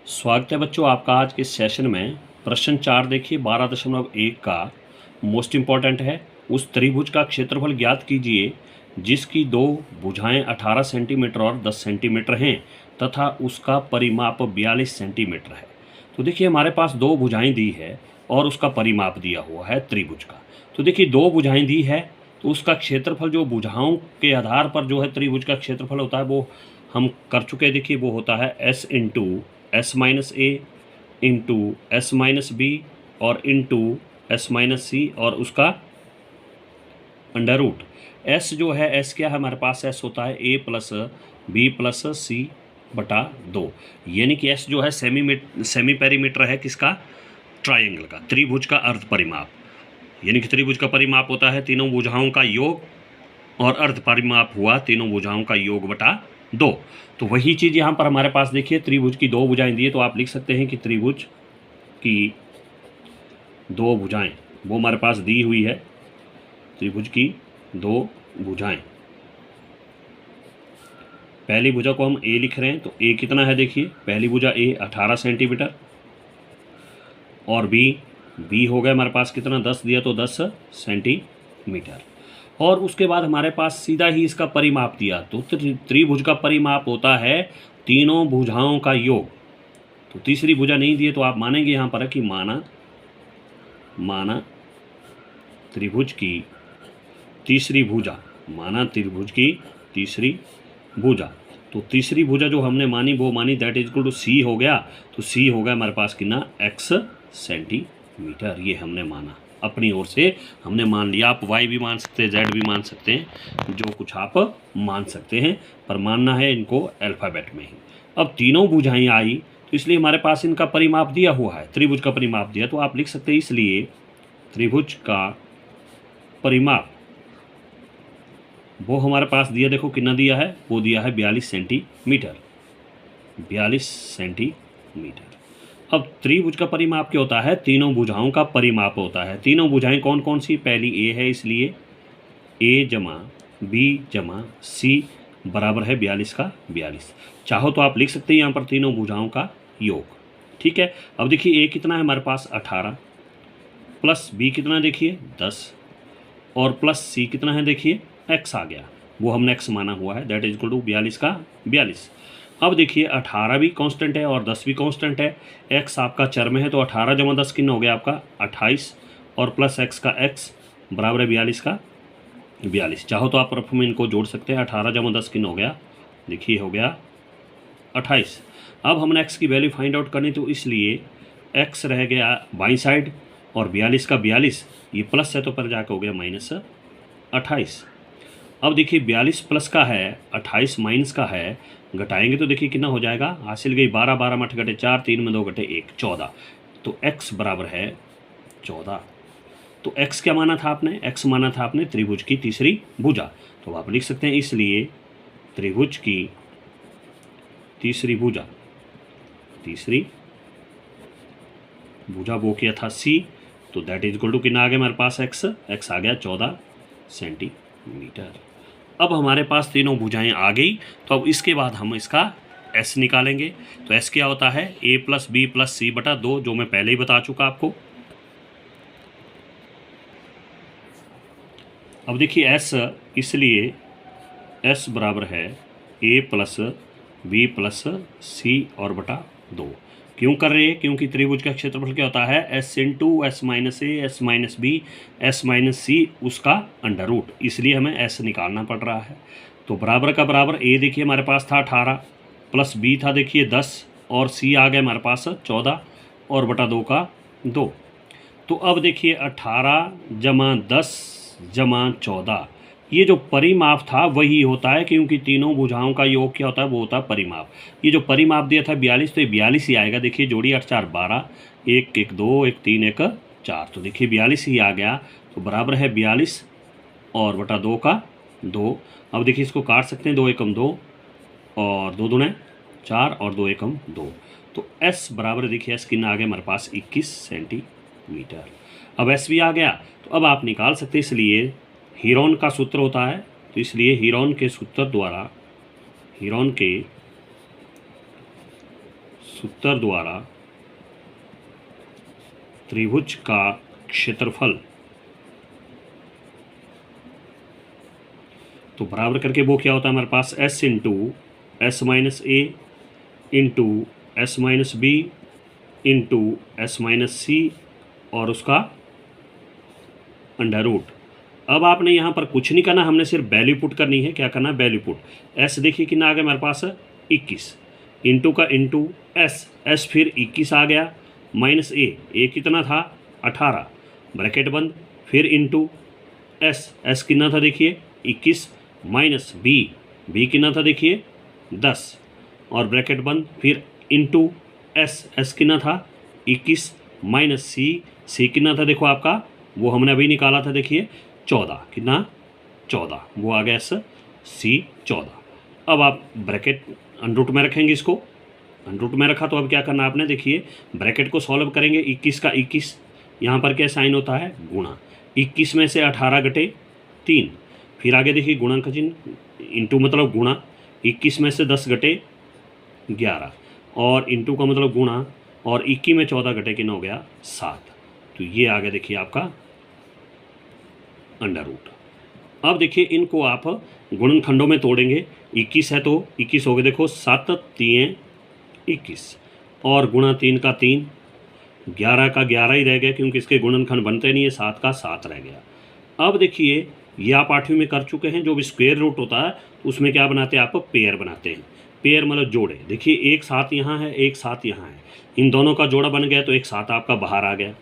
स्वागत है बच्चों आपका आज के सेशन में। प्रश्न 4 देखिए 12.1 का मोस्ट इम्पॉर्टेंट है। उस त्रिभुज का क्षेत्रफल ज्ञात कीजिए जिसकी दो भुजाएं 18 सेंटीमीटर और 10 सेंटीमीटर हैं तथा उसका परिमाप 42 सेंटीमीटर है। तो देखिए हमारे पास दो भुजाएं दी है और उसका परिमाप दिया हुआ है त्रिभुज का। तो देखिए दो भुजाएं दी है तो उसका क्षेत्रफल जो भुजाओं के आधार पर जो है त्रिभुज का क्षेत्रफल होता है वो हम कर चुके हैं। देखिए वो होता है S into S minus A into S minus B और इंटू एस माइनस सी और उसका अंडर रूट। एस जो है एस क्या है हमारे पास एस होता है ए प्लस बी प्लस सी बटा 2, यानी कि एस जो है सेमी पेरीमीटर है किसका, ट्रायंगल का, त्रिभुज का अर्ध परिमाप। यानी कि त्रिभुज का परिमाप होता है तीनों भुजाओं का योग और अर्ध परिमाप हुआ तीनों भुजाओं का योग बटा 2। तो वही चीज़ यहाँ पर हमारे पास देखिए त्रिभुज की दो भुजाएं दी है तो आप लिख सकते हैं कि त्रिभुज की दो भुजाएं वो हमारे पास दी हुई है। त्रिभुज की दो भुजाएं, पहली भुजा को हम ए लिख रहे हैं तो ए कितना है, देखिए पहली भुजा ए 18 सेंटीमीटर और बी हो गया हमारे पास कितना 10 दिया तो 10 सेंटीमीटर। और उसके बाद हमारे पास सीधा ही इसका परिमाप दिया तो त्रिभुज का परिमाप होता है तीनों भुजाओं का योग। तो तीसरी भुजा नहीं दी है तो आप मानेंगे यहाँ पर कि माना त्रिभुज की तीसरी भुजा, माना त्रिभुज की तीसरी भुजा। तो तीसरी भुजा जो हमने मानी वो मानी दैट इज इक्वल टू सी हो गया। तो सी हो गया हमारे पास कितना x सेंटीमीटर, ये हमने माना अपनी ओर से हमने मान लिया। आप y भी मान सकते हैं, z भी मान सकते हैं, जो कुछ आप मान सकते हैं, पर मानना है इनको अल्फ़ाबेट में ही। अब तीनों भुजाएं आई तो इसलिए हमारे पास इनका परिमाप दिया हुआ है, त्रिभुज का परिमाप दिया तो आप लिख सकते हैं इसलिए त्रिभुज का परिमाप वो हमारे पास दिया, देखो कितना दिया है, वो दिया है 42 सेंटीमीटर, 42 सेंटीमीटर। अब त्रिभुज का परिमाप क्या होता है, तीनों भुजाओं का परिमाप होता है। तीनों भुजाएं कौन कौन सी, पहली ए है इसलिए ए जमा बी जमा सी बराबर है 42 का 42। चाहो तो आप लिख सकते हैं यहाँ पर तीनों भुजाओं का योग, ठीक है। अब देखिए ए कितना है हमारे पास 18 प्लस बी कितना देखिए 10 और प्लस सी कितना है देखिए x आ गया, वो हमने x माना हुआ है दैट इज इक्वल टू 42 का 42। अब देखिए 18 भी कांस्टेंट है और 10 भी कांस्टेंट है, x आपका चर में है तो 18 जमा 10 कितना हो गया आपका 28 और प्लस x का x बराबर है 42 का 42। चाहो तो आप रफ में इनको जोड़ सकते हैं, 18 जमा 10 कितना हो गया, देखिए हो गया 28। अब हमने x की वैल्यू फाइंड आउट करनी तो इसलिए x रह गया बाई साइड और 42 का 42 ये प्लस है तो पर जाकर हो गया माइनस 28। अब देखिए 42 प्लस का है 28 माइनस का है, घटाएंगे तो देखिए कितना हो जाएगा, हासिल गई 12 12 में 8 घटे 4 3 में 2 घटे 1 14। तो x बराबर है 14। तो x क्या माना था आपने, x माना था आपने त्रिभुज की तीसरी भुजा। तो आप लिख सकते हैं इसलिए त्रिभुज की तीसरी भुजा, तीसरी भुजा वो क्या था c, तो दैट इज इक्वल टू कितना आ गया हमारे पास x आ गया 14 सेंटीमीटर। अब हमारे पास तीनों भुजाएं आ गई तो अब इसके बाद हम इसका s निकालेंगे। तो s क्या होता है a प्लस बी प्लस सी बटा 2, जो मैं पहले ही बता चुका आपको। अब देखिए s, इसलिए s बराबर है a प्लस बी प्लस सी और बटा 2। क्यों कर रहे हैं, क्योंकि त्रिभुज का क्षेत्रफल क्या होता है s into S minus A S minus B S minus C उसका अंडर रूट, इसलिए हमें s निकालना पड़ रहा है। तो बराबर का बराबर a देखिए हमारे पास था 18 प्लस b था देखिए 10 और c आ गया हमारे पास 14 और बटा 2 का 2। तो अब देखिए 18 जमा 10 जमा 14, ये जो परिमाप था वही होता है, क्योंकि तीनों भुजाओं का योग क्या होता है वो होता है परिमाप। ये जो परिमाप दिया था 42 तो ये 42 ही आएगा। देखिए जोड़ी 8 4 12 1 1 2 1 3 1 4, तो देखिए 42 ही आ गया। तो बराबर है 42 और बटा 2 का 2। अब देखिए इसको काट सकते हैं, 2 एकम 2 और 2 दूने 4 और 2 एकम 2। तो s बराबर देखिए s कितना आ गया हमारे पास 21 सेंटीमीटर। अब s भी आ गया तो अब आप निकाल सकते हैं, इसलिए हीरोन का सूत्र होता है, तो इसलिए हीरोन के सूत्र द्वारा, हीरोन के सूत्र द्वारा त्रिभुज का क्षेत्रफल, तो बराबर करके वो क्या होता है हमारे पास, s into S minus A into S minus B into S minus C और उसका अंडर रूट। अब आपने यहाँ पर कुछ नहीं करना, हमने सिर्फ वैल्यू पुट करनी है। क्या करना है, वैल्यू पुट। एस देखिए कितना आ गया हमारे पास, 21 इंटू का इंटू एस फिर 21 आ गया, माइनस ए कितना था 18, ब्रैकेट बंद, फिर इंटू एस कितना था देखिए 21, माइनस बी कितना था देखिए 10 और ब्रैकेट बंद, फिर इंटू एस कितना था 21, माइनस सी कितना था देखो आपका, वो हमने अभी निकाला था देखिए 14, कितना 14, वो आ गया सी 14। अब आप ब्रैकेट अंडरूट में रखेंगे, इसको अंडरूट में रखा तो अब क्या करना आपने, देखिए ब्रैकेट को सॉल्व करेंगे, 21 का 21, यहाँ पर क्या साइन होता है गुणा, 21 में से 18 घटे 3, फिर आगे देखिए गुणा का चिन्ह, इंटू मतलब गुणा, 21 में से 10 घटे 11 और इंटू का मतलब गुणा, और 21 में 14 घटे कितना हो गया 7, तो ये आ गया देखिए आपका अंडर रूट। अब देखिए इनको आप गुणनखंडों में तोड़ेंगे, 21 है तो 21 हो गए देखो 7 3 21 और गुणा 3 का 3, 11 का 11 ही रह गया क्योंकि इसके गुणनखंड बनते नहीं है, 7 का 7 रह गया। अब देखिए ये आप 8वीं में कर चुके हैं, जो भी स्क्वायर रूट होता है उसमें क्या बनाते हैं आप, पेयर बनाते हैं। पेयर मतलब जोड़े, देखिए एक 7 यहाँ है, एक 7 यहाँ है, इन दोनों का जोड़ा बन गया तो एक 7 आपका बाहर आ गया,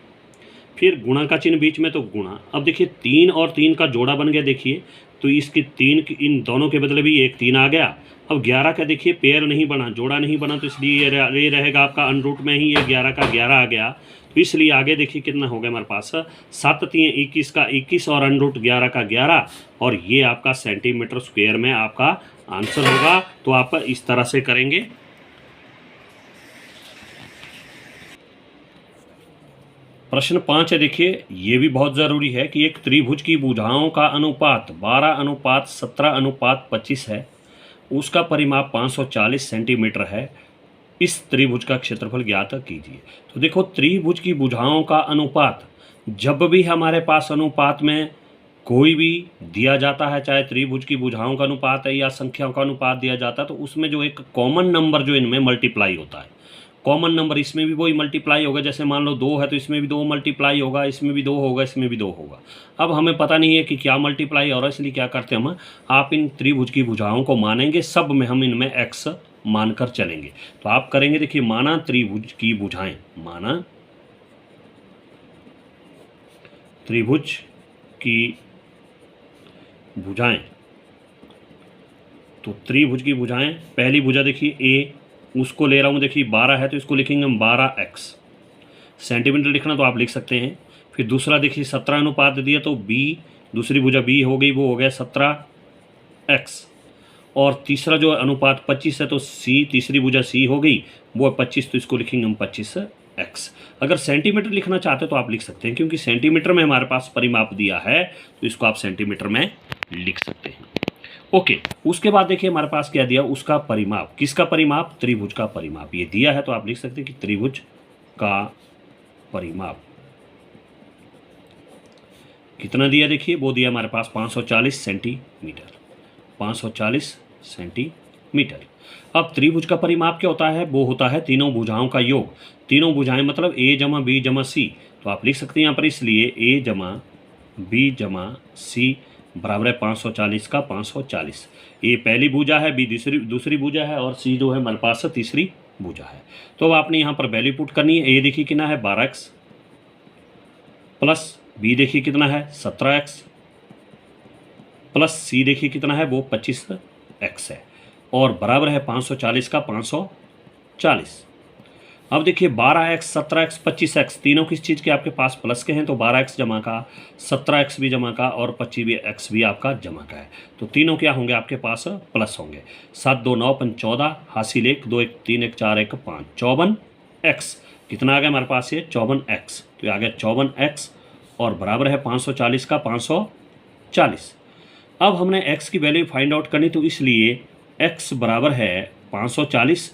फिर गुणा का चिन्ह बीच में तो गुणा। अब देखिए 3 और 3 का जोड़ा बन गया देखिए, तो इसकी 3 इन दोनों के बदले भी एक 3 आ गया। अब 11 का देखिए पेयर नहीं बना, जोड़ा नहीं बना, तो इसलिए ये रहेगा आपका अनरूट में ही, ये 11 का 11 आ गया, तो इसलिए आगे देखिए कितना हो गया हमारे पास, 7 3 21 का 21 और अनरूट 11 का 11, और ये आपका सेंटीमीटर स्क्वायर में आपका आंसर होगा। तो आप इस तरह से करेंगे। प्रश्न 5 है, देखिए ये भी बहुत ज़रूरी है कि एक त्रिभुज की भुजाओं का अनुपात 12:17:25 है, उसका परिमाप 540 सेंटीमीटर है, इस त्रिभुज का क्षेत्रफल ज्ञात कीजिए। तो देखो त्रिभुज की भुजाओं का अनुपात, जब भी हमारे पास अनुपात में कोई भी दिया जाता है, चाहे त्रिभुज की भुजाओं का अनुपात है या संख्याओं का अनुपात दिया जाता है, तो उसमें जो एक कॉमन नंबर जो इनमें मल्टीप्लाई होता है, कॉमन नंबर इसमें भी वही मल्टीप्लाई होगा। जैसे मान लो 2 है तो इसमें भी 2 मल्टीप्लाई होगा, इसमें भी 2 होगा, इसमें भी 2 होगा। अब हमें पता नहीं है कि क्या मल्टीप्लाई हो रहा है, इसलिए क्या करते हैं हम, आप इन त्रिभुज की भुजाओं को मानेंगे, सब में हम इनमें x मानकर चलेंगे। तो आप करेंगे, देखिए माना त्रिभुज की भुजाएं, माना त्रिभुज की भुजाएं, तो त्रिभुज की भुजाएं, पहली भुजा देखिए a, उसको ले रहा हूँ देखिए 12 है तो इसको लिखेंगे हम 12x, सेंटीमीटर लिखना तो आप लिख सकते हैं। फिर दूसरा देखिए 17 अनुपात दिया तो b, दूसरी भुजा b हो गई, वो हो गया 17x, और तीसरा जो अनुपात 25 है तो c, तीसरी भुजा c हो गई, वो 25, तो इसको लिखेंगे हम 25x। अगर सेंटीमीटर लिखना चाहते तो आप लिख सकते हैं, क्योंकि सेंटीमीटर में हमारे पास परिमाप दिया है तो इसको आप सेंटीमीटर में लिख सकते हैं। ओके, उसके बाद देखिए हमारे पास क्या दिया, उसका परिमाप, किसका परिमाप, त्रिभुज का परिमाप ये दिया है, तो आप लिख सकते हैं कि त्रिभुज का परिमाप कितना दिया, देखिए वो दिया हमारे पास 540 सेंटीमीटर, 540 सेंटीमीटर। अब त्रिभुज का परिमाप क्या होता है, वो होता है तीनों भुजाओं का योग, तीनों भुजाएं मतलब a जमा b जमा c, तो आप लिख सकते हैं यहाँ पर, इसलिए a जमा b जमा c बराबर है 540 का 540। ए पहली भुजा है, बी दूसरी भुजा है, और सी जो है हमारे पास तीसरी भुजा है। तो अब आपने यहाँ पर वैल्यू पुट करनी है। ए देखिए कितना है 12x, प्लस बी देखिए कितना है 17x, प्लस सी देखिए कितना है वो 25x है, और बराबर है 540 का 540। अब देखिए 12x 17x 25x तीनों किस चीज़ के आपके पास प्लस के हैं, तो 12x जमा का, 17x भी जमा का, और 25x भी आपका जमा का है, तो तीनों क्या होंगे आपके पास प्लस होंगे। 7 2 9 5 14, हासिल 1 2 1 3 1 4 1 5, 54x, कितना आ गया हमारे पास ये 54x, तो आ गया 54x, और बराबर है 540 का 540। अब हमने x की वैल्यू फाइंड आउट करनी, तो इसलिए x बराबर है 540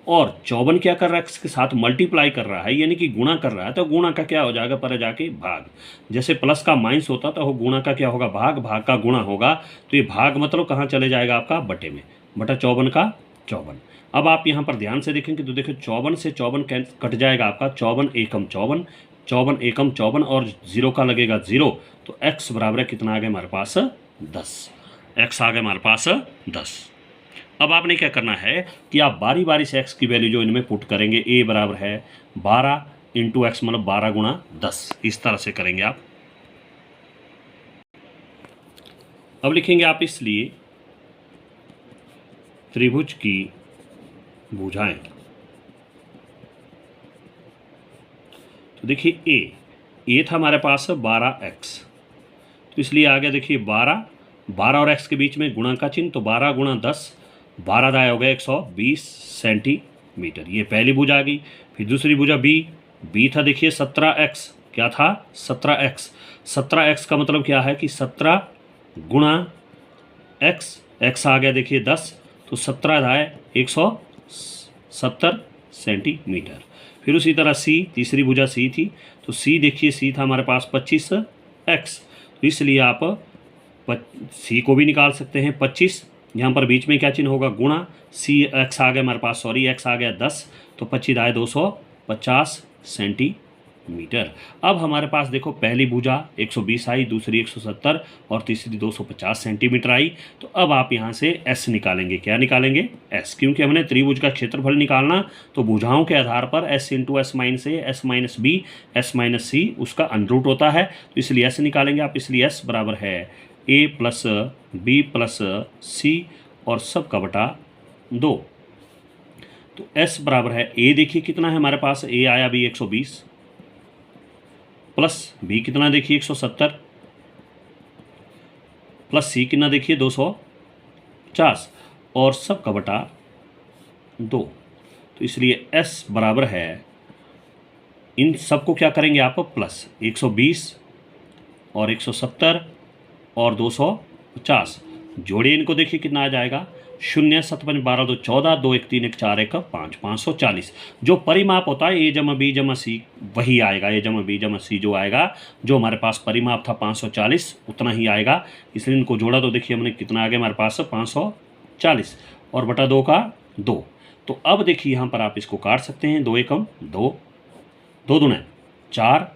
और 54 क्या कर रहा है, इसके साथ मल्टीप्लाई कर रहा है, यानी कि गुणा कर रहा है, तो गुणा का क्या हो जाएगा, पर जाके भाग। जैसे प्लस का माइनस होता तो गुणा का क्या होगा, भाग, भाग का गुणा होगा, तो ये भाग मतलब कहाँ चले जाएगा आपका, बटे में, बटा 54 का 54। अब आप यहाँ पर ध्यान से देखेंगे तो देखो 54 से 54 कट जाएगा आपका, 54 एकम 54, 54 एकम 54 और 0 का लगेगा 0, तो x बराबर है कितना आ गया हमारे पास 10, x आ गया हमारे पास 10। अब आपने क्या करना है कि आप बारी बारी से x की वैल्यू जो इनमें पुट करेंगे, a बराबर है 12 इंटू एक्स मतलब 12 गुणा 10, इस तरह से करेंगे आप। अब लिखेंगे आप इसलिए त्रिभुज की भुजाएं, तो देखिए ए था हमारे पास 12x, तो इसलिए आ गया देखिए 12 और x के बीच में गुणा का चिन्ह, तो 12 गुणा 10, 12 दाया हो गया 120 सेंटीमीटर, ये पहली भुजा आ गई। फिर दूसरी भुजा बी था देखिए 17x, क्या था 17x, 17x का मतलब क्या है कि 17 गुणा x आ गया देखिए 10, तो 17 दाया 170 सेंटीमीटर। फिर उसी तरह सी, तीसरी भुजा सी थी, तो सी देखिए सी था हमारे पास 25x, तो इसलिए आप सी को भी निकाल सकते हैं 25, यहाँ पर बीच में क्या चिन्ह होगा, गुणा, सी एक्स आ गया हमारे पास, सॉरी एक्स आ गया 10, तो 25 आए 250 सेंटीमीटर। अब हमारे पास देखो पहली भुजा 120 आई, दूसरी 170 और तीसरी 250 सेंटीमीटर आई। तो अब आप यहाँ से एस निकालेंगे, क्या निकालेंगे, एस, क्योंकि हमने त्रिभुज का क्षेत्रफल निकालना, तो भुजाओं के आधार पर S into S minus A, S minus B, S minus C उसका अंडरूट होता है, तो इसलिए एस निकालेंगे आप। इसलिए एस बराबर है ए प्लस बी प्लस सी और सब का बटा 2। तो S बराबर है ए, देखिए कितना है हमारे पास, ए आया भी 120 प्लस बी कितना देखिए 170 प्लस सी कितना देखिए 250 और सब का बटा 2। तो इसलिए S बराबर है, इन सबको क्या करेंगे आप, प्लस 120 और 170 और 250 जोड़िए, इनको देखिए कितना आ जाएगा, 0 7 5 12 2 14 2 1 3 1 4 1 5 540। जो परिमाप होता है ए जमा बी जमा सी वही आएगा, ए जमा बी जमा सी जो आएगा, जो हमारे पास परिमाप था 540 उतना ही आएगा। इसलिए इनको जोड़ा तो देखिए हमने कितना आ गया हमारे पास 540 और बटा 2 का 2। तो अब देखिए यहाँ पर आप इसको काट सकते हैं, 2 एकम 2, 2 दूने 4,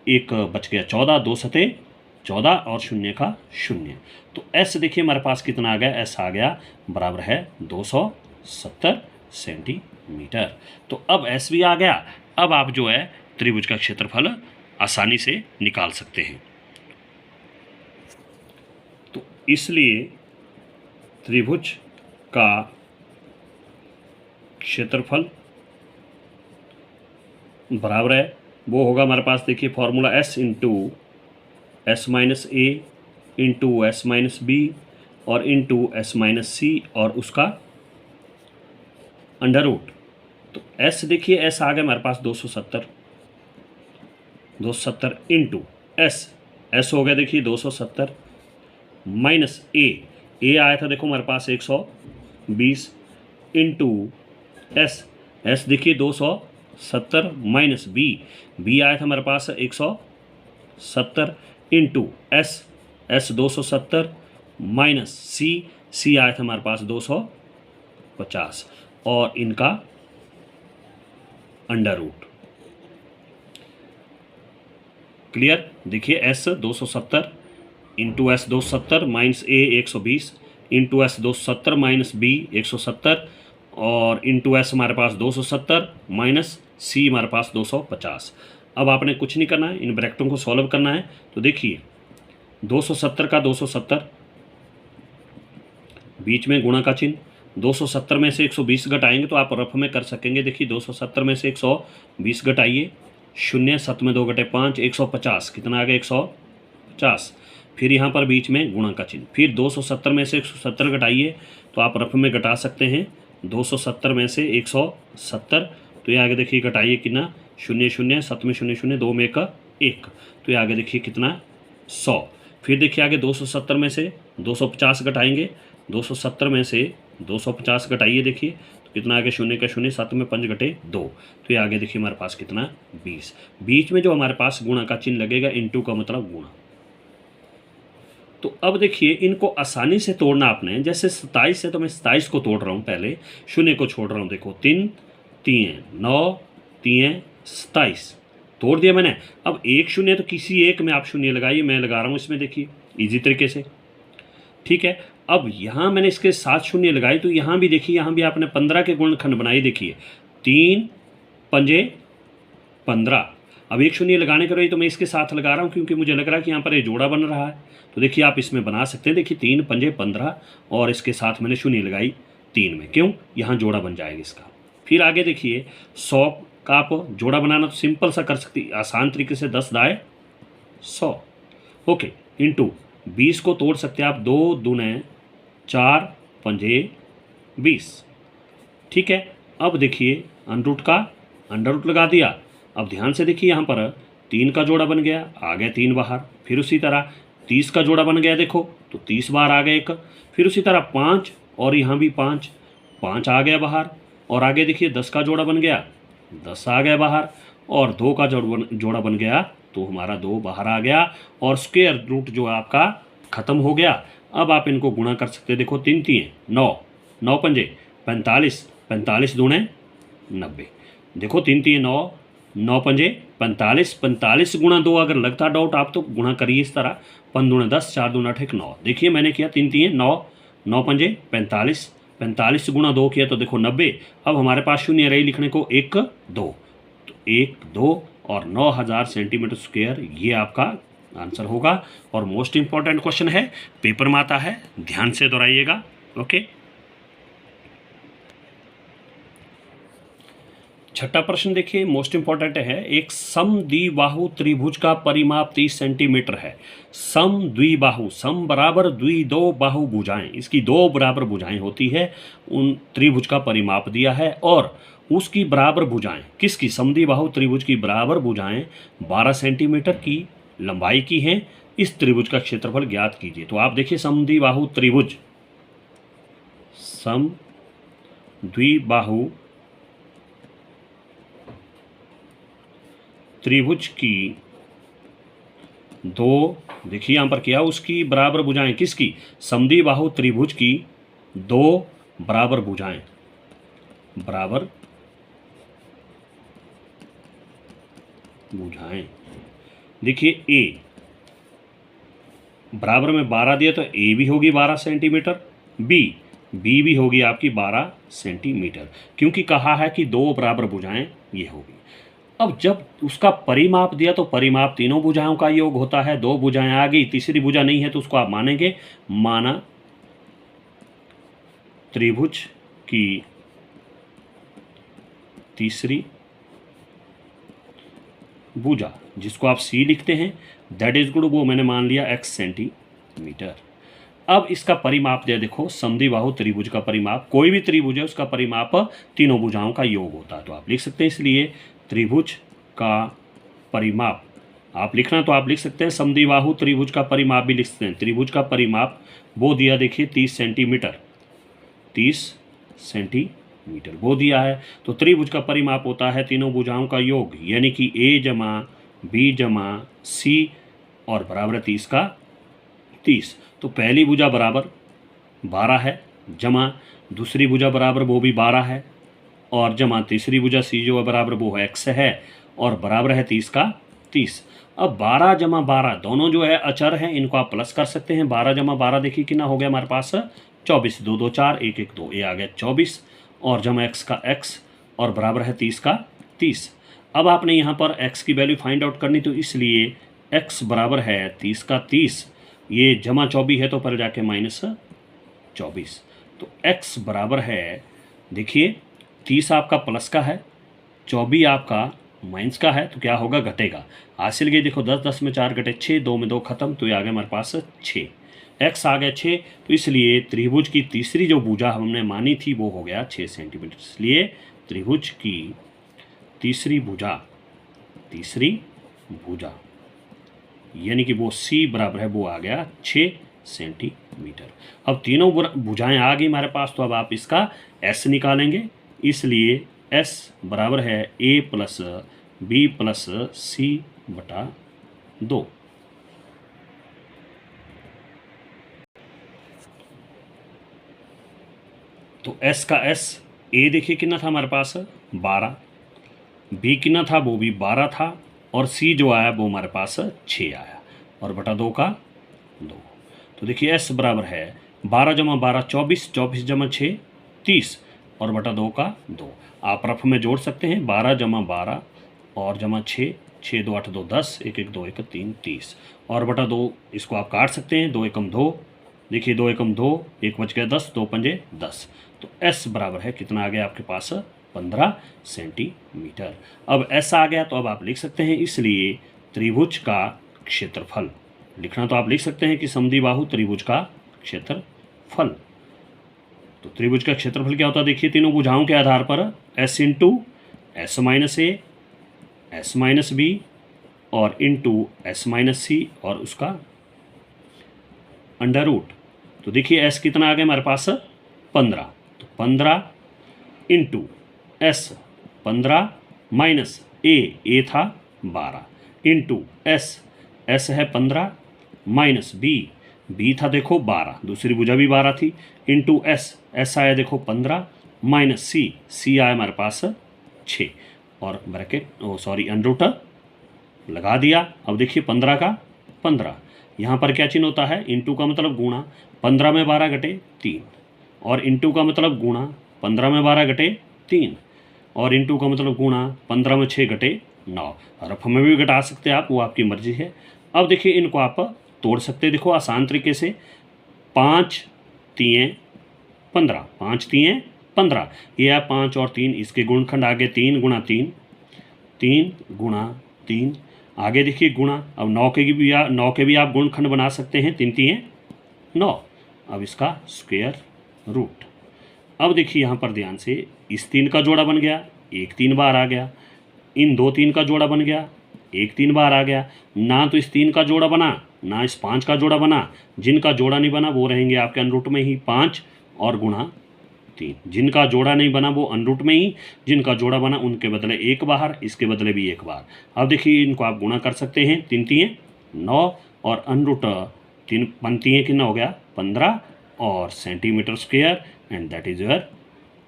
एक बच गया 14, 2 सते 14 और 0 का 0। तो S देखिए हमारे पास कितना आ गया, S आ गया बराबर है 270 सेंटीमीटर। तो अब S भी आ गया। अब आप जो है त्रिभुज का क्षेत्रफल आसानी से निकाल सकते हैं। तो इसलिए त्रिभुज का क्षेत्रफल बराबर है, वो होगा हमारे पास देखिए formula S into S minus A into S minus B और इंटू एस माइनस सी और उसका अंडर रूट। तो एस देखिए एस आ गया हमारे पास 270 इंटू एस हो गया देखिए 270 माइनस ए आया था देखो हमारे पास 120 इंटू एस देखिए 270 माइनस बी आया था हमारे पास 170 इंटू एस 270 माइनस सी आया था हमारे पास 250 और इनका अंडर रूट। क्लियर, देखिए एस 270 इंटू एस 270 माइनस ए 120 इंटू एस 270 माइनस बी 170 और इंटू एस हमारे पास 270 माइनस सी हमारे पास 250। अब आपने कुछ नहीं करना है, इन ब्रैकेटों को सॉल्व करना है। तो देखिए 270 का 270 बीच में गुणा का चिन्ह, 270 में से 120 घटाएंगे तो आप रफ में कर सकेंगे। देखिए 270 में से 120 घटाइए, 0 7 में 2 घटे 5 150 कितना आ गया 150। फिर यहाँ पर बीच में गुणा का चिन्ह, फिर 270 में से 170 घटाइए तो आप रफ में घटा सकते हैं। 270 में से 170 तो ये आगे देखिए घटाइए कितना, 0 0 7 में 0 0 2 में 1 1 तो ये आगे देखिए कितना 100। फिर देखिए आगे 270 में से 250 घटाएंगे, 270 में से 250 घटाइए देखिए कितना आगे शून्य का शून्य, 7 में 5 घटे 2, तो ये आगे देखिए हमारे पास कितना 20। बीच में जो हमारे पास गुणा का चिन्ह लगेगा, इंटू का मतलब गुणा। तो अब देखिए इनको आसानी से तोड़ना आपने, जैसे 27 है तो मैं 27 को तोड़ रहा हूँ, पहले शून्य को छोड़ रहा हूँ। देखो 3 3 9 3 27 तोड़ दिया मैंने। अब एक शून्य तो किसी एक में आप शून्य लगाइए, मैं लगा रहा हूँ इसमें, देखिए इजी तरीके से, ठीक है। अब यहाँ मैंने इसके 7 शून्य लगाए, तो यहाँ भी देखिए, यहाँ भी आपने 15 के गुणनखंड बनाए, देखिए 3 पंजे 15। अब एक शून्य लगाने के रही तो मैं इसके साथ लगा रहा हूँ, क्योंकि मुझे लग रहा है कि यहाँ पर ये जोड़ा बन रहा है। तो देखिए आप इसमें बना सकते हैं, देखिए 3 पंजे 15 और इसके साथ मैंने शून्य लगाई 3 में, क्यों, यहाँ जोड़ा बन जाएगा इसका। फिर आगे देखिए 100 का आप जोड़ा बनाना तो सिंपल सा कर सकती, आसान तरीके से 10 दाए 100, ओके, इंटू 20 को तोड़ सकते हैं आप, 2 दूने 4 पंजे 20, ठीक है। अब देखिए अंडर रूट लगा दिया। अब ध्यान से देखिए यहाँ पर 3 का जोड़ा बन गया, आ गया 3 बाहर। फिर उसी तरह 30 का जोड़ा बन गया, देखो तो 30 बार आ गया 1। फिर उसी तरह 5 और यहाँ भी 5 आ गया बाहर। और आगे देखिए 10 का जोड़ा बन गया, 10 आ गया बाहर। और 2 का जोड़ा बन गया तो हमारा 2 बाहर आ गया। और स्क्वायर रूट जो आपका ख़त्म हो गया। अब आप इनको गुणा कर सकते हैं, देखो 3 3 9, 9 पंजे 45, 45 दूने 90। देखो 3 3 9, 9 पंजे 45, 45 गुणा 2 अगर लगता डाउट आप तो गुणा करिए इस तरह, 5 दूने 10, 4 दूना 8 9। देखिए मैंने किया 3 3 9, 9 पंजे 45, 45 गुणा 2 किया तो देखो 90। अब हमारे पास शून्य रही लिखने को 1 2, तो 1 2 और 9000 सेंटीमीटर स्क्वायर, ये आपका आंसर होगा। और मोस्ट इंपॉर्टेंट क्वेश्चन है, पेपर में आता है, ध्यान से दोहराइएगा, ओके। छठा प्रश्न देखिए, मोस्ट इंपॉर्टेंट है। एक समद्विबाहु त्रिभुज का परिमाप 30 सेंटीमीटर है। समद्विबाहु, सम बराबर द्वि, दो बाहु भुजाएं, इसकी 2 बराबर भुजाएं होती है, उन त्रिभुज का परिमाप दिया है। और उसकी बराबर भुजाएं, किसकी, समद्विबाहु त्रिभुज की बराबर भुजाएं 12 सेंटीमीटर की लंबाई की हैं। इस त्रिभुज का क्षेत्रफल ज्ञात कीजिए। तो आप देखिए समद्विबाहु त्रिभुज, समद्विबाहु त्रिभुज की 2, देखिए यहाँ पर क्या, उसकी बराबर भुजाएं, किसकी, समद्विबाहु त्रिभुज की 2 बराबर भुजाएं, बराबर भुजाएं। देखिए ए बराबर में 12 दिया तो ए भी होगी 12 सेंटीमीटर, बी भी होगी आपकी 12 सेंटीमीटर, क्योंकि कहा है कि 2 बराबर भुजाएं ये होगी। अब जब उसका परिमाप दिया तो परिमाप तीनों भुजाओं का योग होता है। 2 भुजाएं आ गई, तीसरी भुजा नहीं है तो उसको आप मानेंगे, माना त्रिभुज की तीसरी भुजा, जिसको आप सी लिखते हैं, दैट इज गुड, वो मैंने मान लिया x सेंटीमीटर। अब इसका परिमाप दिया, देखो समद्विबाहु त्रिभुज का परिमाप, कोई भी त्रिभुज है उसका परिमाप तीनों भुजाओं का योग होता है, तो आप लिख सकते हैं। इसलिए त्रिभुज का परिमाप आप लिखना तो आप लिख सकते हैं, समद्विबाहु त्रिभुज का परिमाप भी लिख सकते हैं। त्रिभुज का परिमाप वो दिया, देखिए 30 सेंटीमीटर, 30 सेंटीमीटर वो दिया है। तो त्रिभुज का परिमाप होता है तीनों भुजाओं का योग, यानी कि a जमा b जमा c और बराबर 30 का 30। तो पहली भुजा बराबर 12 है, जमा दूसरी भुजा बराबर वो भी 12 है, और जमा तीसरी भुजा सी जो है बराबर वो x है, और बराबर है 30 का 30। अब 12 जमा 12 दोनों जो है अचर हैं, इनको आप प्लस कर सकते हैं। 12 जमा 12 देखिए कितना हो गया हमारे पास, 24, 2 2 4, 1 1 2, ये आ गया 24, और जमा x का x, और बराबर है 30 का 30। अब आपने यहाँ पर x की वैल्यू फाइंड आउट करनी, तो इसलिए x बराबर है 30 का 30, ये जमा 24 है तो पर जाके माइनस 24, तो x बराबर है, देखिए 30 आपका प्लस का है, 24 आपका माइनस का है, तो क्या होगा, घटेगा। हासिल गई, देखो 10 10 में 4 घटे 6, 2 में 2 खत्म, तो ये आ गया हमारे पास 6, x आ गया 6। तो इसलिए त्रिभुज की तीसरी जो भुजा हमने मानी थी वो हो गया 6 सेंटीमीटर। इसलिए त्रिभुज की तीसरी भुजा यानी कि वो c बराबर है, वो आ गया 6 सेंटीमीटर। अब तीनों भुजाएं आ गई हमारे पास, तो अब आप इसका s निकालेंगे, इसलिए S बराबर है A plus B plus C बटा 2। तो S का S, A देखिए कितना था हमारे पास 12, B कितना था वो भी 12 था, और C जो आया वो हमारे पास 6 आया, और बटा 2 का 2। तो देखिए S बराबर है 12 जमा 12 24, 24 जमा 6 30, और बटा 2 का 2। आप रफ में जोड़ सकते हैं 12 जमा 12 और जमा 6, 6 2 8 2 10, 1 1 2 1 3 30, और बटा 2 इसको आप काट सकते हैं, 2 एकम 2, देखिए 2 एकम 2, 1 बच गया 10, 2 पंजे 10। तो S बराबर है कितना आ गया आपके पास 15 सेंटीमीटर। अब S आ गया तो अब आप लिख सकते हैं, इसलिए त्रिभुज का क्षेत्रफल लिखना तो आप लिख सकते हैं कि समद्विबाहु त्रिभुज का क्षेत्रफल। तो त्रिभुज का क्षेत्रफल क्या होता है, देखिए तीनों भुजाओं के आधार पर S इंटू S माइनस ए, S माइनस बी और इंटू S माइनस सी और उसका अंडर रूट। तो देखिए S कितना आ गया हमारे पास 15, तो 15 इंटू S 15 माइनस ए था 12 इंटू S है 15 माइनस बी था देखो 12, दूसरी भुजा भी 12 थी, इंटू S आया देखो 15 माइनस सी आया हमारे पास 6, और ब्रैकेट अंडर लगा दिया। अब देखिए 15 का 15, यहाँ पर क्या चिन्ह होता है, इंटू का मतलब गुणा, 15 में 12 घटे 3, और इंटू का मतलब गुणा 15 में 12 घटे 3, और इंटू का मतलब गुणा 15 में 6 घटे 9। रफ में भी घटा सकते हैं आप, वो आपकी मर्जी है। अब देखिए इनको आप तोड़ सकते हैं, देखो आसान तरीके से, 5 3 15, 5 3 15, ये है 5 और 3, इसके गुणखंड आगे 3 गुणा 3, 3 गुणा 3, आगे देखिए गुणा। अब 9 के भी आप गुणखंड बना सकते हैं, 3 3 9, अब इसका स्क्वायर रूट। अब देखिए यहाँ पर ध्यान से, इस 3 का जोड़ा बन गया, 1 3 बार आ गया, इन 2 3 का जोड़ा बन गया, 1 3 बार आ गया, ना तो इस 3 का जोड़ा बना ना इस 5 का जोड़ा बना, जिनका जोड़ा नहीं बना वो रहेंगे आपके अनरूट में ही 5 और गुणा 3, जिनका जोड़ा नहीं बना वो अनरूट में ही, जिनका जोड़ा बना उनके बदले 1 बाहर, इसके बदले भी 1 बार। अब देखिए इनको आप गुणा कर सकते हैं, 3 3 9 और अनरूट 3 पंक्तियाँ कितना हो गया 15 और centimetre square, and that is your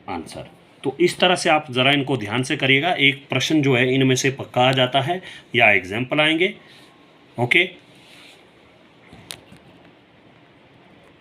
answer. तो इस तरह से आप ज़रा इनको ध्यान से करिएगा, एक प्रश्न जो है इनमें से पक्का आ जाता है या एग्जाम्पल आएंगे। ओके।